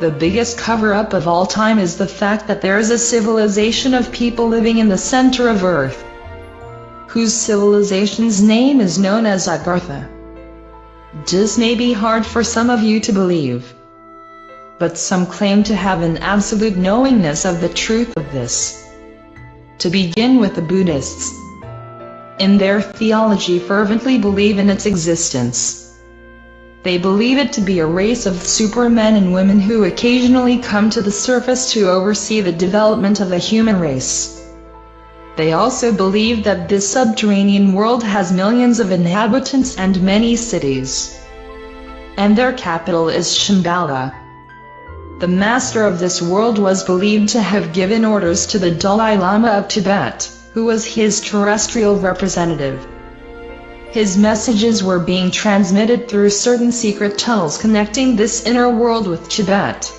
The biggest cover-up of all time is the fact that there is a civilization of people living in the center of Earth, whose civilization's name is known as Agartha. This may be hard for some of you to believe, but some claim to have an absolute knowingness of the truth of this. To begin with, the Buddhists, in their theology, fervently believe in its existence. They believe it to be a race of supermen and women who occasionally come to the surface to oversee the development of the human race. They also believe that this subterranean world has millions of inhabitants and many cities, and their capital is Shambhala. The master of this world was believed to have given orders to the Dalai Lama of Tibet, who was his terrestrial representative. His messages were being transmitted through certain secret tunnels connecting this inner world with Tibet.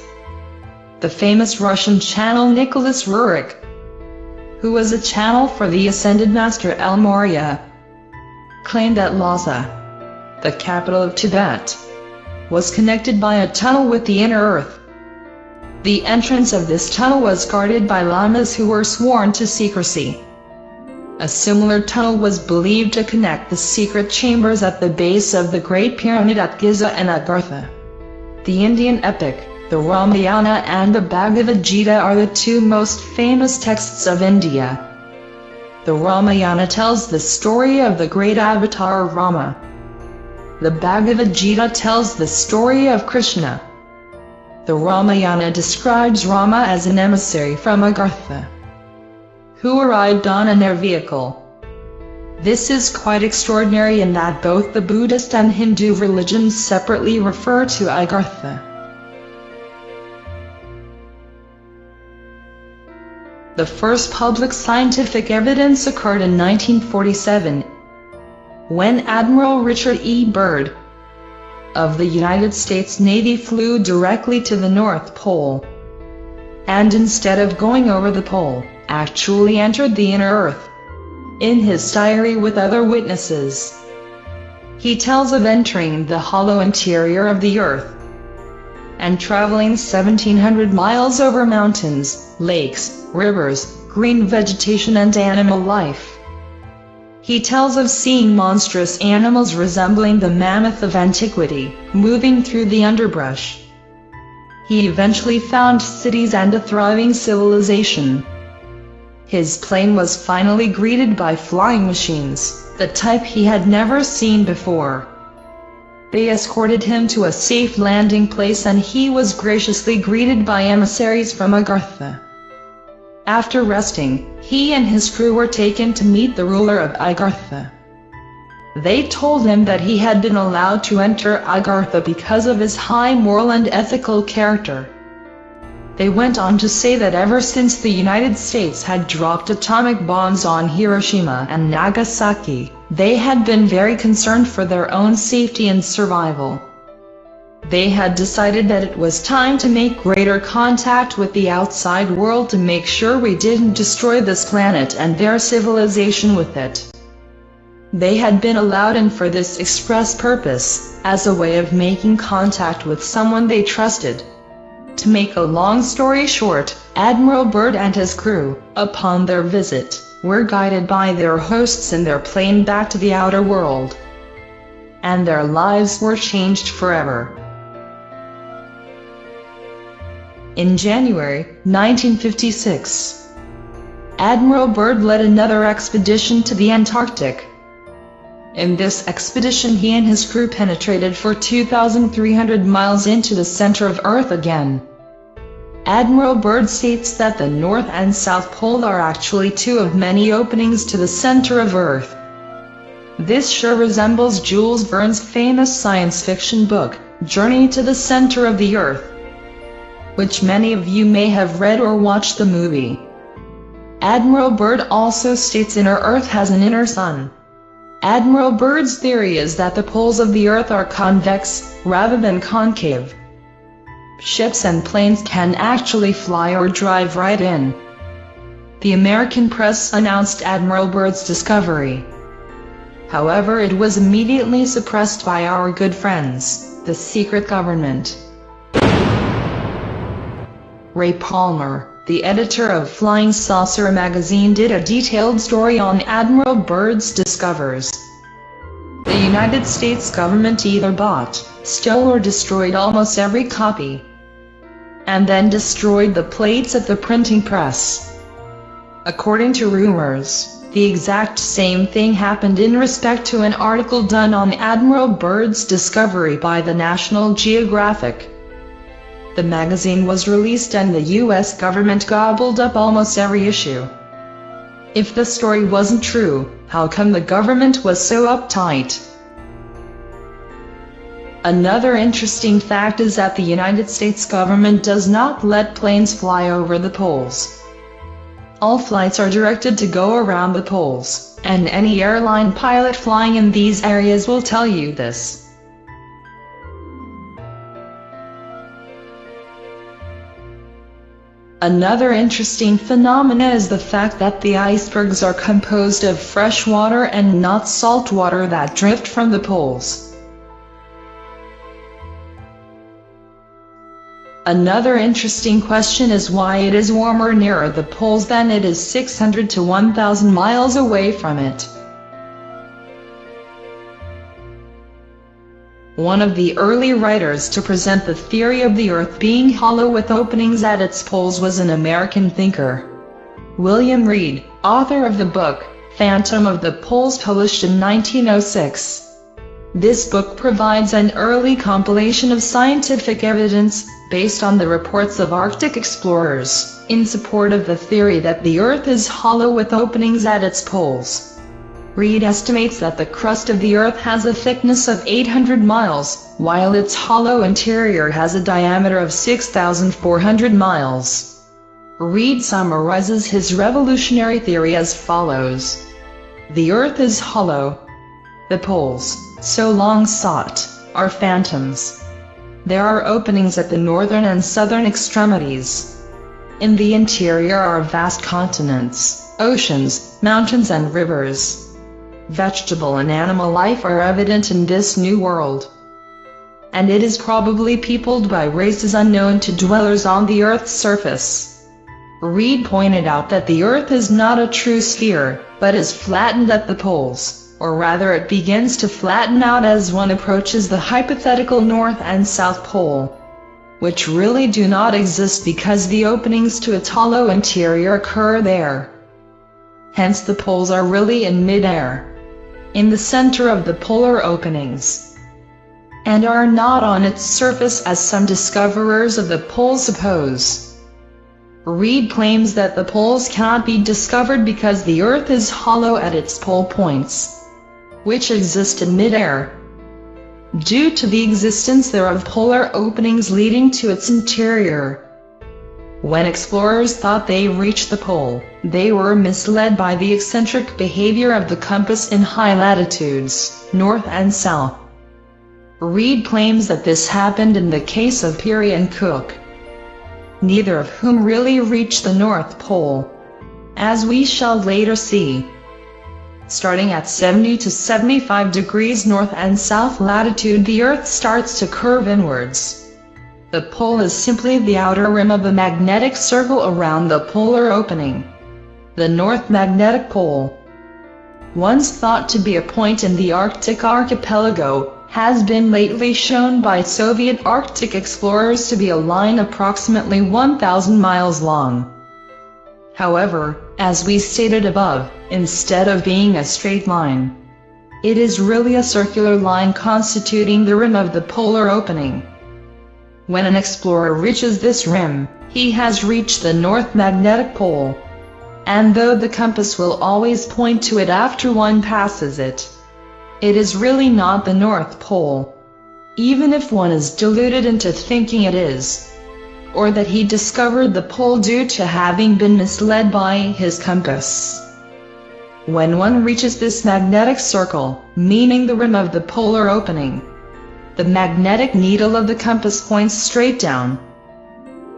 The famous Russian channel Nicholas Roerich, who was a channel for the ascended master El Morya, claimed that Lhasa, the capital of Tibet, was connected by a tunnel with the inner earth. The entrance of this tunnel was guarded by lamas who were sworn to secrecy. A similar tunnel was believed to connect the secret chambers at the base of the Great Pyramid at Giza and Agartha. The Indian epic, the Ramayana and the Bhagavad Gita are the two most famous texts of India. The Ramayana tells the story of the great avatar Rama. The Bhagavad Gita tells the story of Krishna. The Ramayana describes Rama as an emissary from Agartha, who arrived on an air vehicle. This is quite extraordinary in that both the Buddhist and Hindu religions separately refer to Agartha. The first public scientific evidence occurred in 1947, when Admiral Richard E. Byrd of the United States Navy flew directly to the North Pole, and instead of going over the pole, actually entered the inner earth. In his diary with other witnesses, he tells of entering the hollow interior of the earth and traveling 1,700 miles over mountains, lakes, rivers, green vegetation and animal life. He tells of seeing monstrous animals resembling the mammoth of antiquity, moving through the underbrush. He eventually found cities and a thriving civilization. His plane was finally greeted by flying machines, the type he had never seen before. They escorted him to a safe landing place and he was graciously greeted by emissaries from Agartha. After resting, he and his crew were taken to meet the ruler of Agartha. They told him that he had been allowed to enter Agartha because of his high moral and ethical character. They went on to say that ever since the United States had dropped atomic bombs on Hiroshima and Nagasaki, they had been very concerned for their own safety and survival. They had decided that it was time to make greater contact with the outside world to make sure we didn't destroy this planet and their civilization with it. They had been allowed in for this express purpose, as a way of making contact with someone they trusted. To make a long story short, Admiral Byrd and his crew, upon their visit, were guided by their hosts in their plane back to the outer world, and their lives were changed forever. In January 1956, Admiral Byrd led another expedition to the Antarctic. In this expedition he and his crew penetrated for 2,300 miles into the center of Earth again. Admiral Byrd states that the North and South Pole are actually two of many openings to the center of Earth. This sure resembles Jules Verne's famous science fiction book, Journey to the Center of the Earth, which many of you may have read or watched the movie. Admiral Byrd also states inner Earth has an inner sun. Admiral Byrd's theory is that the poles of the Earth are convex, rather than concave. Ships and planes can actually fly or drive right in. The American press announced Admiral Byrd's discovery. However, it was immediately suppressed by our good friends, the secret government. Ray Palmer, the editor of Flying Saucer magazine, did a detailed story on Admiral Byrd's discoveries. The United States government either bought, stole or destroyed almost every copy, and then destroyed the plates at the printing press. According to rumors, the exact same thing happened in respect to an article done on Admiral Byrd's discovery by the National Geographic. The magazine was released and the US government gobbled up almost every issue. If the story wasn't true, how come the government was so uptight? Another interesting fact is that the United States government does not let planes fly over the poles. All flights are directed to go around the poles, and any airline pilot flying in these areas will tell you this. Another interesting phenomenon is the fact that the icebergs are composed of fresh water and not salt water that drift from the poles. Another interesting question is why it is warmer nearer the poles than it is 600 to 1,000 miles away from it. One of the early writers to present the theory of the Earth being hollow with openings at its poles was an American thinker, William Reed, author of the book, Phantom of the Poles, published in 1906. This book provides an early compilation of scientific evidence, based on the reports of Arctic explorers, in support of the theory that the Earth is hollow with openings at its poles. Reed estimates that the crust of the Earth has a thickness of 800 miles, while its hollow interior has a diameter of 6,400 miles. Reed summarizes his revolutionary theory as follows. The Earth is hollow. The poles, so long sought, are phantoms. There are openings at the northern and southern extremities. In the interior are vast continents, oceans, mountains and rivers. Vegetable and animal life are evident in this new world, and it is probably peopled by races unknown to dwellers on the Earth's surface. Reed pointed out that the Earth is not a true sphere, but is flattened at the poles, or rather it begins to flatten out as one approaches the hypothetical North and South Pole, which really do not exist because the openings to its hollow interior occur there. Hence the poles are really in mid-air, in the center of the polar openings, and are not on its surface as some discoverers of the poles suppose. Reed claims that the poles cannot be discovered because the Earth is hollow at its pole points, which exist in mid-air, due to the existence there of polar openings leading to its interior. When explorers thought they reached the pole, they were misled by the eccentric behavior of the compass in high latitudes, north and south. Reed claims that this happened in the case of Peary and Cook, neither of whom really reached the North Pole, as we shall later see. Starting at 70 to 75 degrees north and south latitude, the Earth starts to curve inwards. The pole is simply the outer rim of a magnetic circle around the polar opening. The North Magnetic Pole, once thought to be a point in the Arctic archipelago, has been lately shown by Soviet Arctic explorers to be a line approximately 1,000 miles long. However, as we stated above, instead of being a straight line, it is really a circular line constituting the rim of the polar opening. When an explorer reaches this rim, he has reached the North Magnetic Pole, and though the compass will always point to it after one passes it, it is really not the North Pole, even if one is deluded into thinking it is, or that he discovered the pole due to having been misled by his compass. When one reaches this magnetic circle, meaning the rim of the polar opening, the magnetic needle of the compass points straight down.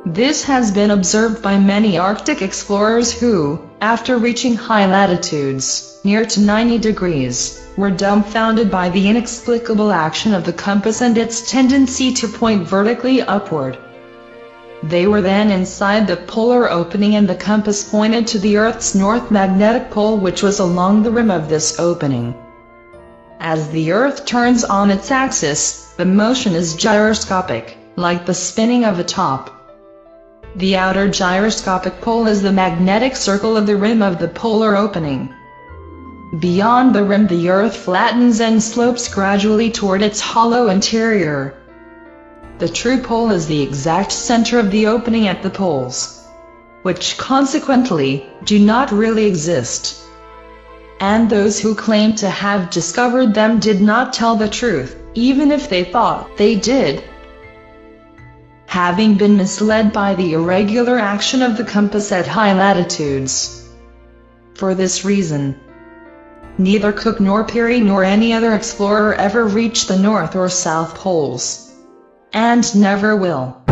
This has been observed by many Arctic explorers who, after reaching high latitudes, near to 90 degrees, were dumbfounded by the inexplicable action of the compass and its tendency to point vertically upward. They were then inside the polar opening, and the compass pointed to the Earth's north magnetic pole, which was along the rim of this opening. As the Earth turns on its axis, the motion is gyroscopic, like the spinning of a top. The outer gyroscopic pole is the magnetic circle of the rim of the polar opening. Beyond the rim, the Earth flattens and slopes gradually toward its hollow interior. The true pole is the exact center of the opening at the poles, which consequently do not really exist. And those who claim to have discovered them did not tell the truth, even if they thought they did. Having been misled by the irregular action of the compass at high latitudes. For this reason, neither Cook nor Peary nor any other explorer ever reached the North or South Poles. And never will.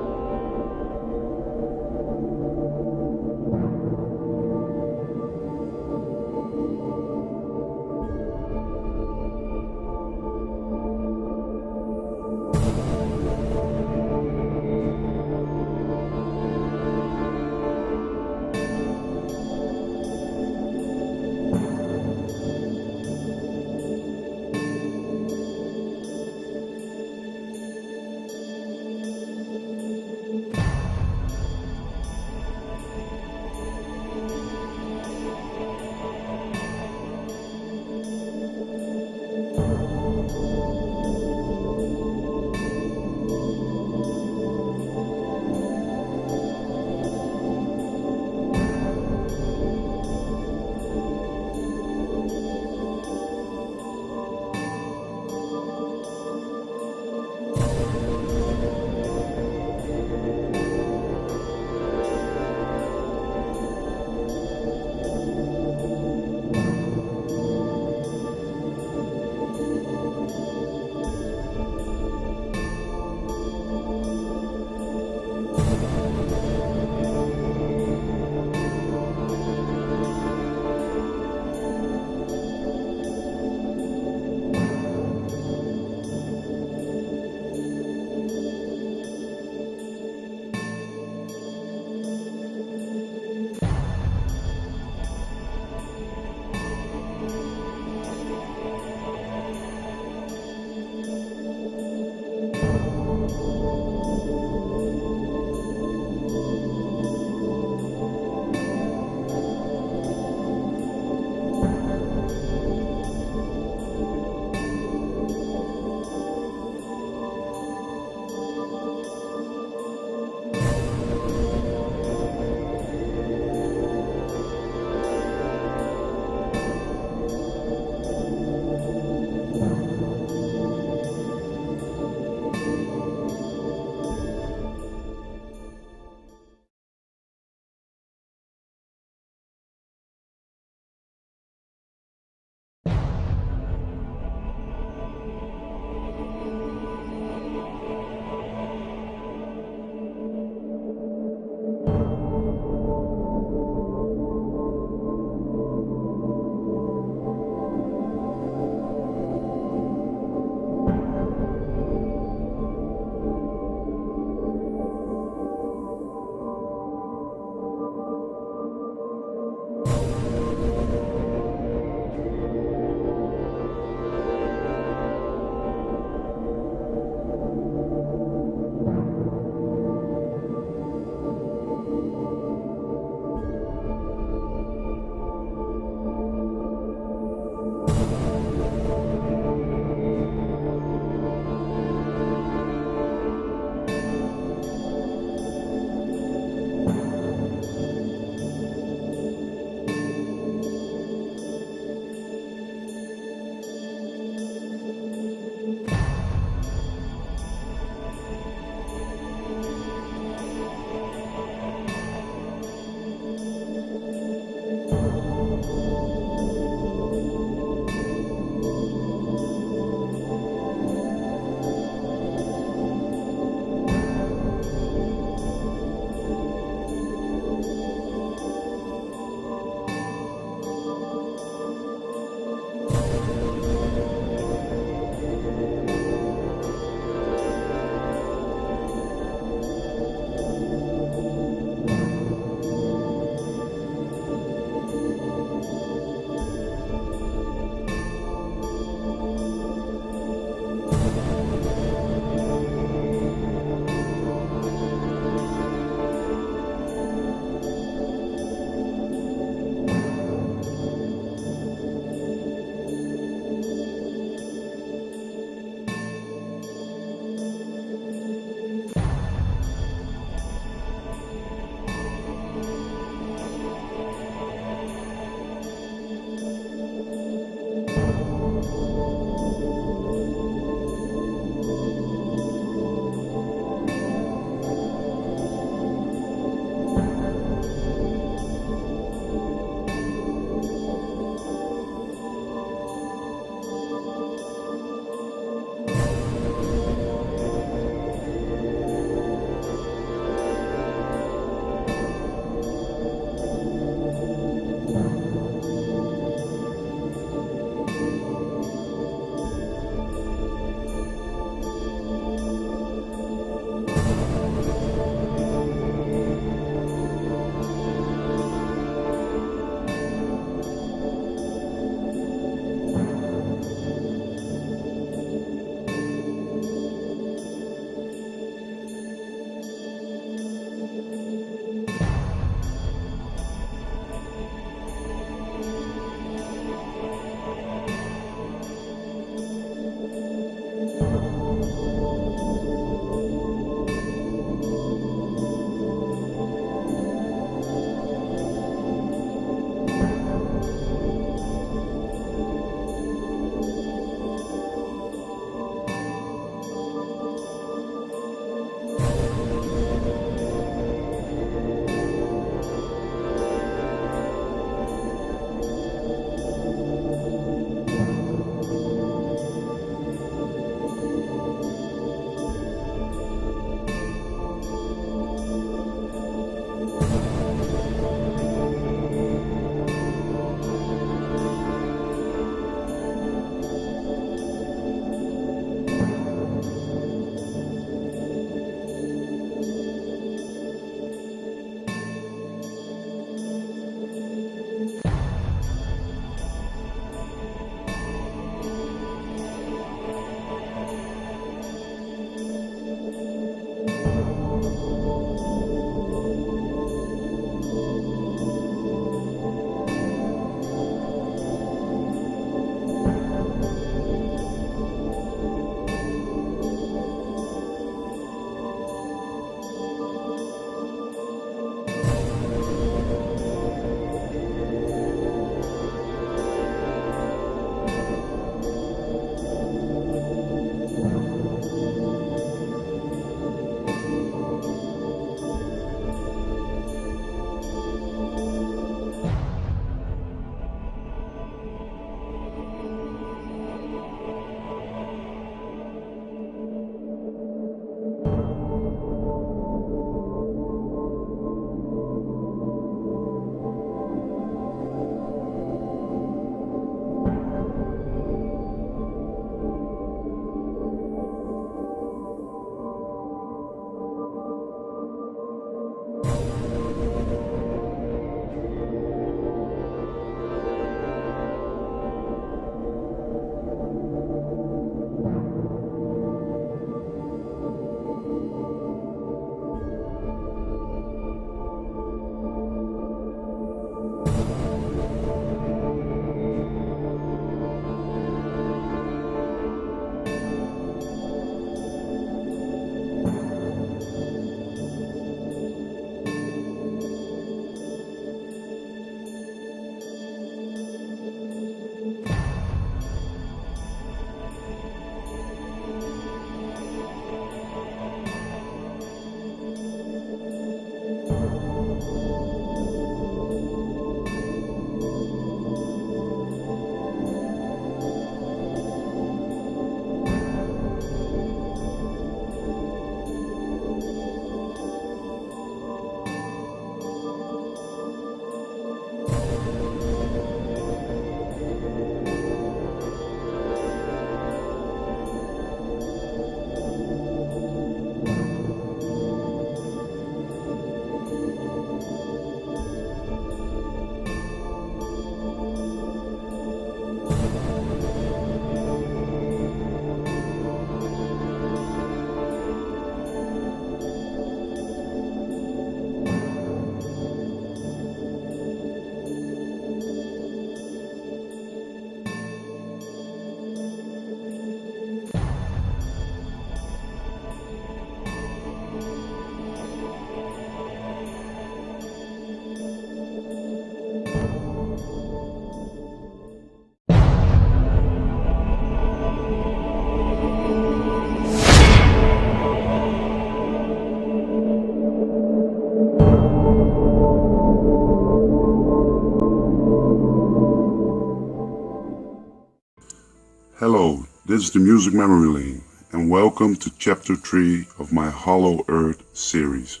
This is the Music Memory Lane, and welcome to Chapter 3 of my Hollow Earth series.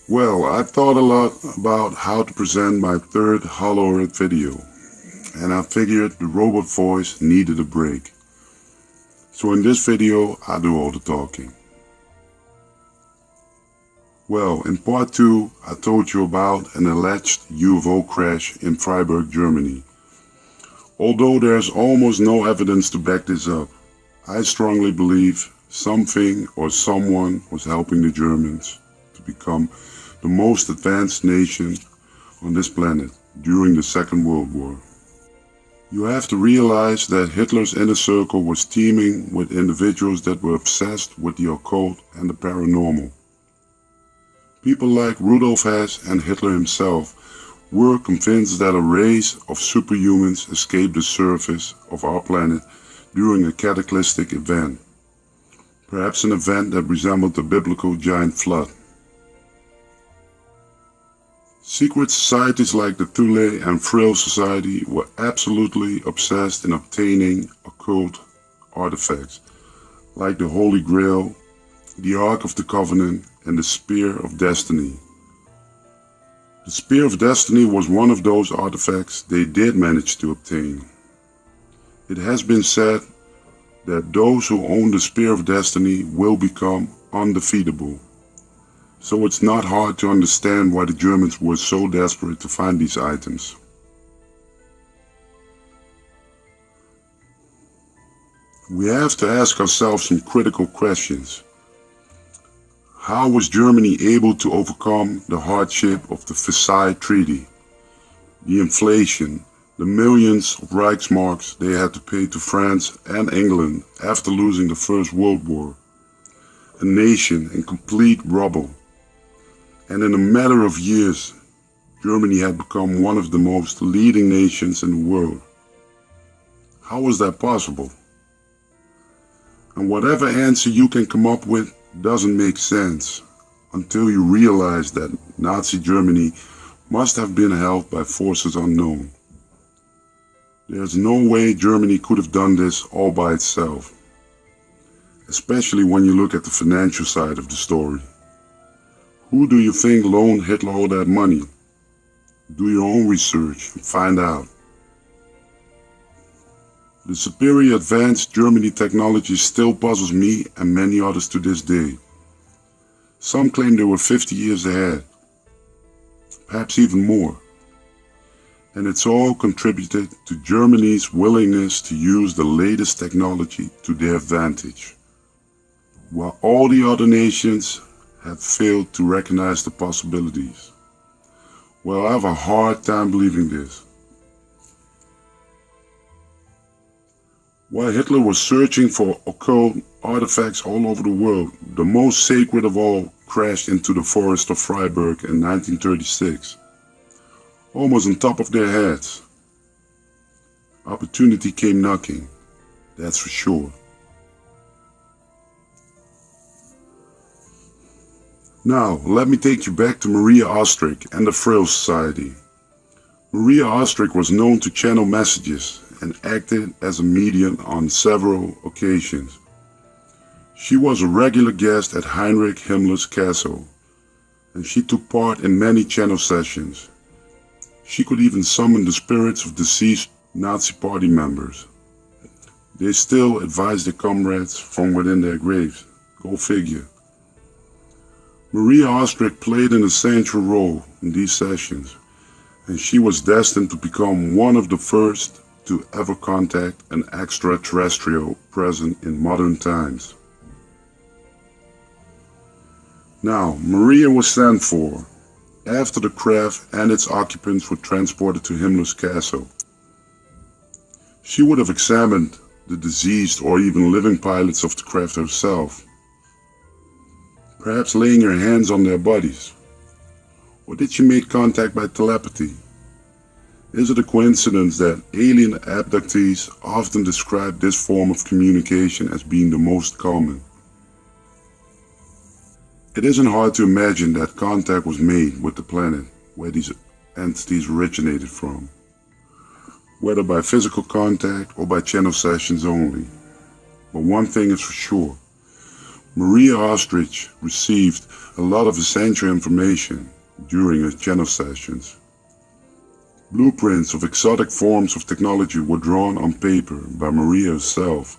Well, I thought a lot about how to present my third Hollow Earth video, and I figured the robot voice needed a break. So in this video, I do all the talking. Well, in part 2, I told you about an alleged UFO crash in Freiburg, Germany. Although there's almost no evidence to back this up, I strongly believe something or someone was helping the Germans to become the most advanced nation on this planet during the Second World War. You have to realize that Hitler's inner circle was teeming with individuals that were obsessed with the occult and the paranormal. People like Rudolf Hess and Hitler himself were convinced that a race of superhumans escaped the surface of our planet during a cataclysmic event, perhaps an event that resembled the biblical giant flood. Secret societies like the Thule and Frill Society were absolutely obsessed in obtaining occult artifacts, like the Holy Grail, the Ark of the Covenant, and the Spear of Destiny. The Spear of Destiny was one of those artifacts they did manage to obtain. It has been said that those who own the Spear of Destiny will become undefeatable. So it's not hard to understand why the Germans were so desperate to find these items. We have to ask ourselves some critical questions. How was Germany able to overcome the hardship of the Versailles Treaty, the inflation, the millions of Reichsmarks they had to pay to France and England after losing the First World War, a nation in complete rubble, and in a matter of years, Germany had become one of the most leading nations in the world? How was that possible? And whatever answer you can come up with doesn't make sense until you realize that Nazi Germany must have been held by forces unknown. There's no way Germany could have done this all by itself, especially when you look at the financial side of the story. Who do you think loaned Hitler all that money? Do your own research and find out. The superior advanced Germany technology still puzzles me and many others to this day. Some claim they were 50 years ahead, perhaps even more. And it's all contributed to Germany's willingness to use the latest technology to their advantage, while all the other nations have failed to recognize the possibilities. Well, I have a hard time believing this. While Hitler was searching for occult artifacts all over the world, the most sacred of all crashed into the forest of Freiburg in 1936, almost on top of their heads. Opportunity came knocking, that's for sure. Now, let me take you back to Maria Ostrich and the Frill Society. Maria Ostrich was known to channel messages and acted as a medium on several occasions. She was a regular guest at Heinrich Himmler's castle, and she took part in many channel sessions. She could even summon the spirits of deceased Nazi party members. They still advised their comrades from within their graves. Go figure. Maria Ostrich played an essential role in these sessions, and she was destined to become one of the first to ever contact an extraterrestrial present in modern times. Now, Maria was sent for after the craft and its occupants were transported to Himmler's castle. She would have examined the deceased or even living pilots of the craft herself, perhaps laying her hands on their bodies. Or did she make contact by telepathy? Is it a coincidence that alien abductees often describe this form of communication as being the most common? It isn't hard to imagine that contact was made with the planet where these entities originated from. whether by physical contact or by channel sessions only. But one thing is for sure, Maria Ostrich received a lot of essential information during her channel sessions. Blueprints of exotic forms of technology were drawn on paper by Maria herself.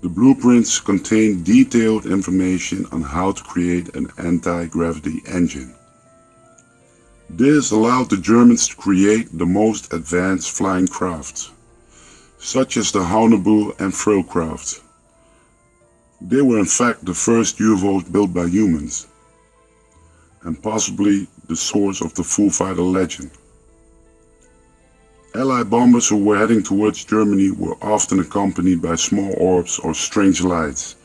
The blueprints contained detailed information on how to create an anti-gravity engine. This allowed the Germans to create the most advanced flying crafts, such as the Haunebue and Frillcraft. They were in fact the first UFOs built by humans, and possibly the source of the Foo Fighter legend. Allied bombers who were heading towards Germany were often accompanied by small orbs or strange lights,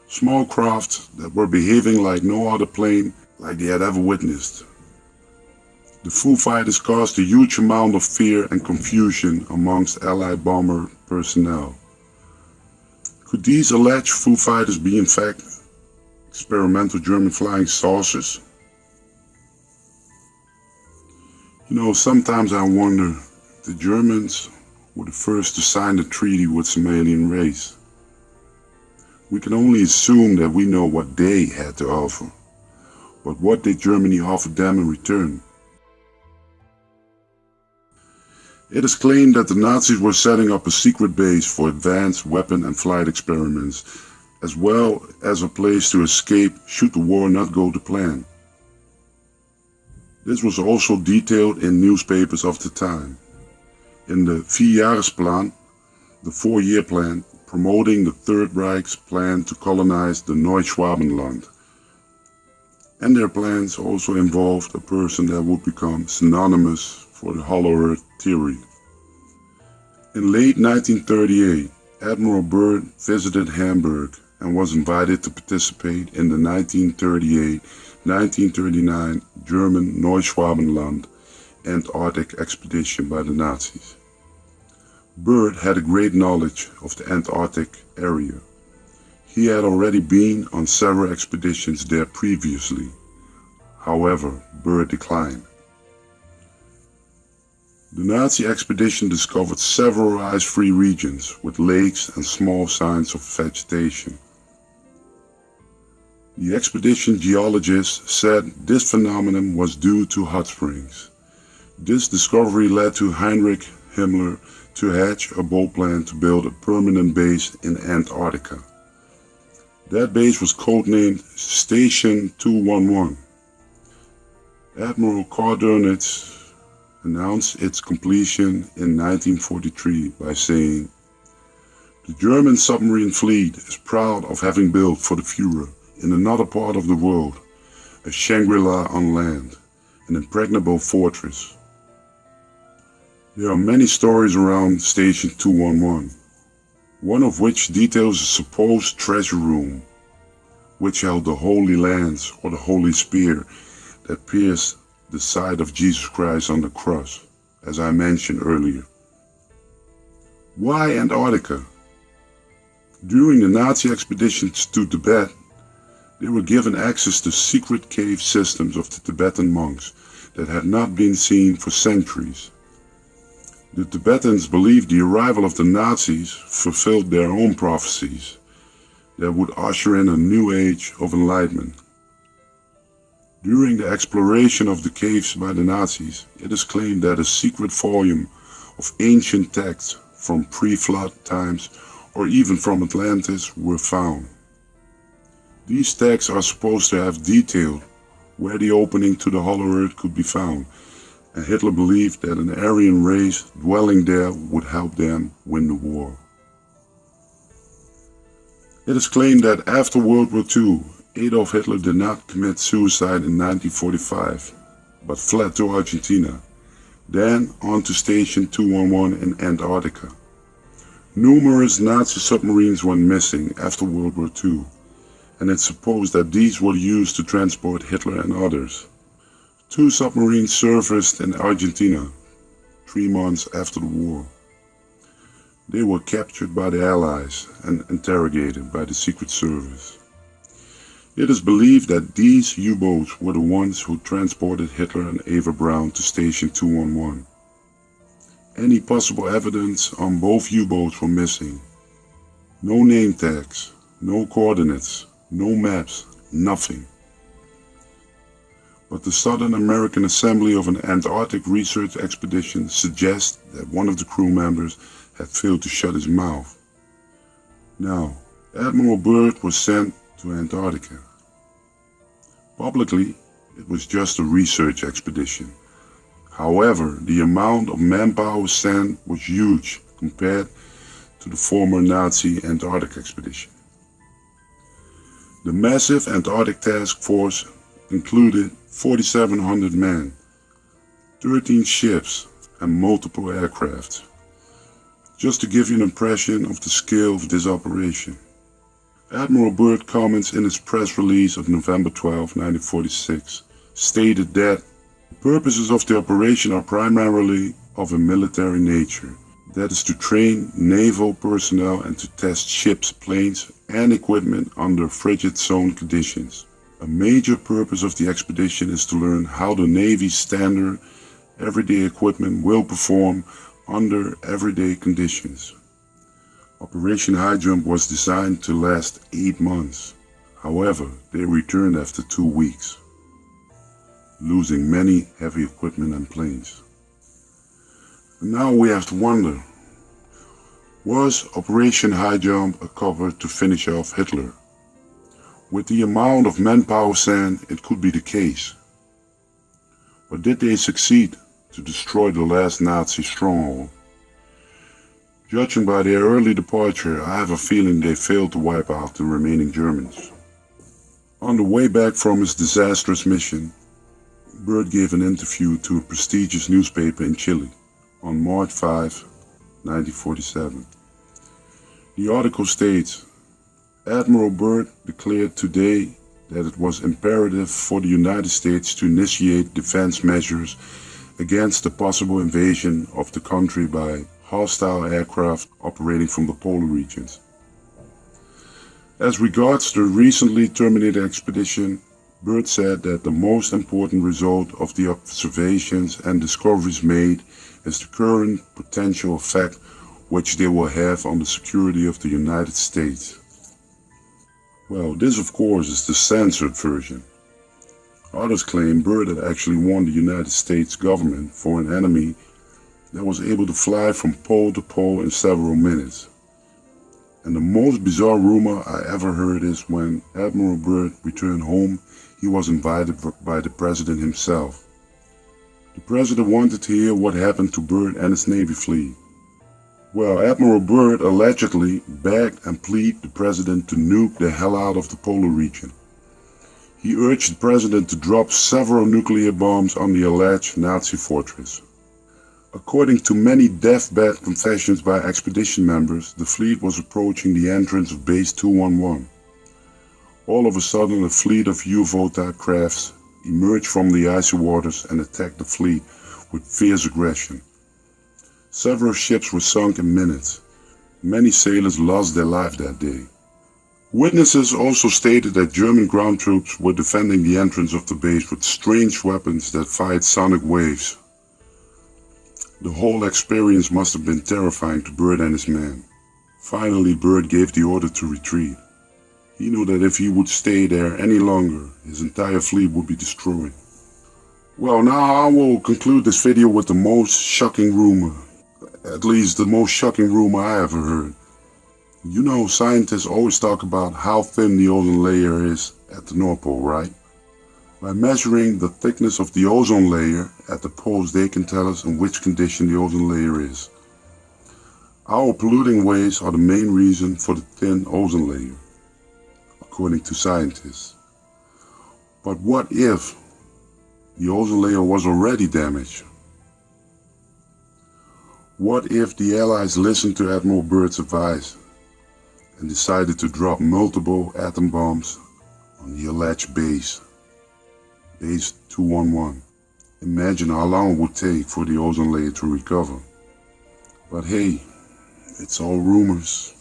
small crafts that were behaving like no other plane like they had ever witnessed. The Foo Fighters caused a huge amount of fear and confusion amongst Allied bomber personnel. Could these alleged Foo Fighters be in fact experimental German flying saucers? You know, sometimes I wonder if the Germans were the first to sign the treaty with some alien race. We can only assume that we know what they had to offer, but what did Germany offer them in return? It is claimed that the Nazis were setting up a secret base for advanced weapon and flight experiments, as well as a place to escape should the war not go to plan. This was also detailed in newspapers of the time. In the Vierjahresplan, the 4-year plan, promoting the Third Reich's plan to colonize the Neuschwabenland. And their plans also involved a person that would become synonymous for the Hollow Earth theory. In late 1938, Admiral Byrd visited Hamburg and was invited to participate in the 1938-1939 German Neuschwabenland Antarctic expedition by the Nazis. Byrd had a great knowledge of the Antarctic area. He had already been on several expeditions there previously. However, Byrd declined. The Nazi expedition discovered several ice-free regions with lakes and small signs of vegetation. The expedition geologists said this phenomenon was due to hot springs. This discovery led to Heinrich Himmler to hatch a bold plan to build a permanent base in Antarctica. That base was codenamed Station 211. Admiral Karl Dönitz announced its completion in 1943 by saying, "The German submarine fleet is proud of having built for the Führer in another part of the world a Shangri-La on land, an impregnable fortress." There are many stories around Station 211, one of which details a supposed treasure room, which held the Holy Lance or the Holy Spear that pierced the side of Jesus Christ on the cross, as I mentioned earlier. Why Antarctica? During the Nazi expeditions to Tibet, they were given access to secret cave systems of the Tibetan monks that had not been seen for centuries. The Tibetans believed the arrival of the Nazis fulfilled their own prophecies that would usher in a new age of enlightenment. During the exploration of the caves by the Nazis, it is claimed that a secret volume of ancient texts from pre-flood times or even from Atlantis were found. These texts are supposed to have detailed where the opening to the Hollow Earth could be found, and Hitler believed that an Aryan race dwelling there would help them win the war. It is claimed that after World War II, Adolf Hitler did not commit suicide in 1945, but fled to Argentina, then on to Station 211 in Antarctica. Numerous Nazi submarines went missing after World War II, and it's supposed that these were used to transport Hitler and others. 2 submarines surfaced in Argentina 3 months after the war. They were captured by the Allies and interrogated by the Secret Service. It is believed that these U-boats were the ones who transported Hitler and Eva Braun to Station 211. Any possible evidence on both U-boats were missing. No name tags, no coordinates, no maps, nothing. But the Southern American Assembly of an Antarctic research expedition suggests that one of the crew members had failed to shut his mouth. Now, Admiral Byrd was sent to Antarctica. Publicly, it was just a research expedition. However, the amount of manpower sent was huge compared to the former Nazi Antarctic expedition. The massive Antarctic Task Force included 4,700 men, 13 ships, and multiple aircraft. Just to give you an impression of the scale of this operation. Admiral Byrd comments in his press release of November 12, 1946, stated that the purposes of the operation are primarily of a military nature. That is to train naval personnel and to test ships, planes, and equipment under frigid zone conditions. A major purpose of the expedition is to learn how the Navy's standard everyday equipment will perform under everyday conditions. Operation High Jump was designed to last 8 months. However, they returned after 2 weeks, losing many heavy equipment and planes. And now we have to wonder, was Operation High Jump a cover to finish off Hitler? With the amount of manpower sent, it could be the case. But did they succeed to destroy the last Nazi stronghold? Judging by their early departure, I have a feeling they failed to wipe out the remaining Germans. On the way back from his disastrous mission, Byrd gave an interview to a prestigious newspaper in Chile on March 5, 1947. The article states, Admiral Byrd declared today that it was imperative for the United States to initiate defense measures against the possible invasion of the country by hostile aircraft operating from the polar regions. As regards the recently terminated expedition, Byrd said that the most important result of the observations and discoveries made is the current potential effect which they will have on the security of the United States. Well, this of course is the censored version. Others claim Byrd had actually warned the United States government for an enemy that was able to fly from pole to pole in several minutes. And the most bizarre rumor I ever heard is when Admiral Byrd returned home, he was invited by the president himself. The president wanted to hear what happened to Byrd and his Navy fleet. Well, Admiral Byrd allegedly begged and pleaded the president to nuke the hell out of the polar region. He urged the president to drop several nuclear bombs on the alleged Nazi fortress. According to many deathbed confessions by expedition members, the fleet was approaching the entrance of Base 211. All of a sudden, a fleet of UFO-type crafts emerged from the icy waters and attacked the fleet with fierce aggression. Several ships were sunk in minutes. Many sailors lost their life that day. Witnesses also stated that German ground troops were defending the entrance of the base with strange weapons that fired sonic waves. The whole experience must have been terrifying to Byrd and his men. Finally, Byrd gave the order to retreat. He knew that if he would stay there any longer, his entire fleet would be destroyed. Well, now I will conclude this video with the most shocking rumor. At least the most shocking rumor I ever heard. You know, scientists always talk about how thin the ozone layer is at the North Pole, right? By measuring the thickness of the ozone layer at the poles, they can tell us in which condition the ozone layer is. Our polluting waste are the main reason for the thin ozone layer, according to scientists. But what if the ozone layer was already damaged? What if the Allies listened to Admiral Byrd's advice and decided to drop multiple atom bombs on the alleged base 211? Imagine how long it would take for the ozone layer to recover. But hey, it's all rumors.